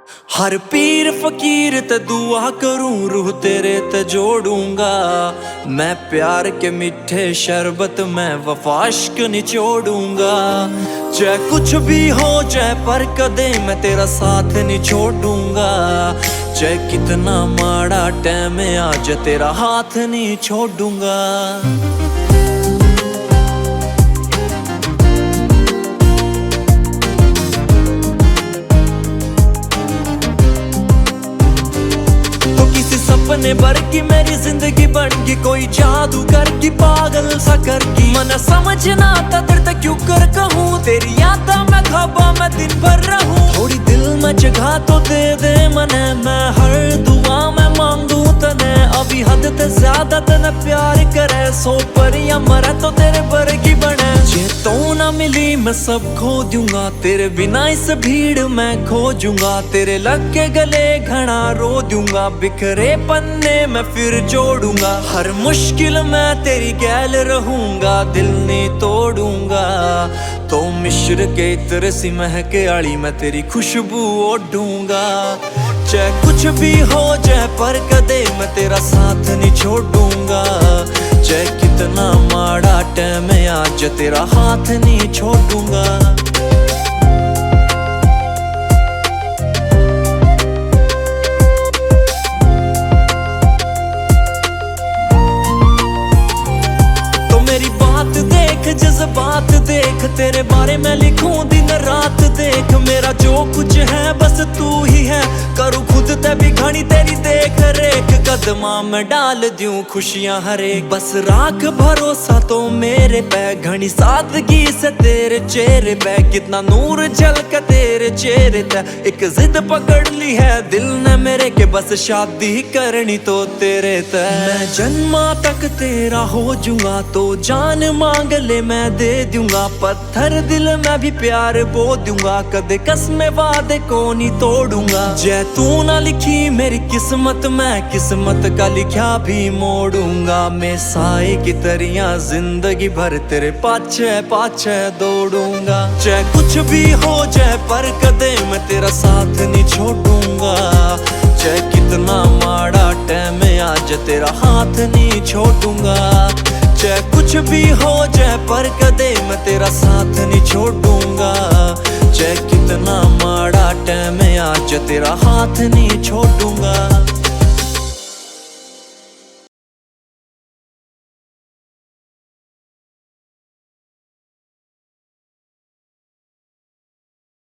हर पीर फकीर ते दुआ करूं, रूह तेरे ते जोड़ूंगा। मैं प्यार के मीठे शरबत में वफाश्क निचोड़ूंगा। चाहे कुछ भी हो जाए पर कदे मैं तेरा साथ नहीं छोड़ूंगा। चाहे कितना माड़ा टाइम आज तेरा हाथ नहीं छोड़ूंगा। सपने भर की मेरी जिंदगी बन गई, कोई जादूगर की पागल सा कर की। मन समझना आता दर्द क्यों कर कहूँ, तेरी यादा मैं ख्वाबा मैं दिन भर रहूं। थोड़ी दिल में जगह तो दे दे मने, मैं हर दुआ में मांगू तने। अभी हद ते ज्यादा तने प्यार करे, सो पर या मरे तो तेरे वर्गी बने। जे तो ना मिली मैं सब खो दूंगा, तेरे बिना इस भीड़ में खो जूंगा। तेरे लग के गले घना रो दूंगा, बिखरे पन्ने मैं फिर जोड़ूंगा। हर मुश्किल में तेरी गैल रहूंगा, दिल नहीं तोड़ूंगा। तो मिश्र के इत्र सी महके आली मैं तेरी खुशबू ओढ़ूंगा। चाहे कुछ भी हो जाए पर कदे मैं तेरा साथ नहीं छोड़ूंगा। चाहे कितना माड़ा टाइम आज तेरा हाथ नहीं छोड़ूंगा। जज्बात देख, तेरे बारे में लिखूं दिन रात देख। मेरा जो कुछ है बस तू ही है, करूँ खुद ते भी घनी तेरी देख रेख। कदमा में डाल दूं खुशियां हरेक, बस राख भरोसा तो मेरे पे। घनी सादगी से तेरे चेहरे पे, कितना नूर झलका तेरे चेहरे ते। एक जिद पकड़ ली है दिल ने मेरे के, बस शादी करनी तो तेरे ते। मैं जन्मा तक तेरा हो जूंगा, तो जान मांग ले मैं दे दूंगा। पत्थर दिल में भी प्यार बो दूंगा, कदे कसमे वादे को नहीं तोड़ूंगा। जय तू ना लिखी मेरी किस्मत में, किस्मत का लिखा भी मोड़ूंगा। मैं साए की तरियां जिंदगी भर तेरे पाछे पाछे दौड़ूंगा। चाहे कुछ भी हो जाए पर कदे मैं तेरा साथ नहीं छोड़ूंगा। चाहे कितना माड़ा टाइम आज तेरा हाथ नहीं छोड़ूंगा। चाहे कुछ भी हो जाए पर कदे मैं तेरा साथ नहीं छोड़ूंगा। चाहे कितना माड़ा टाइम आज तेरा हाथ नहीं छोड़ूंगा।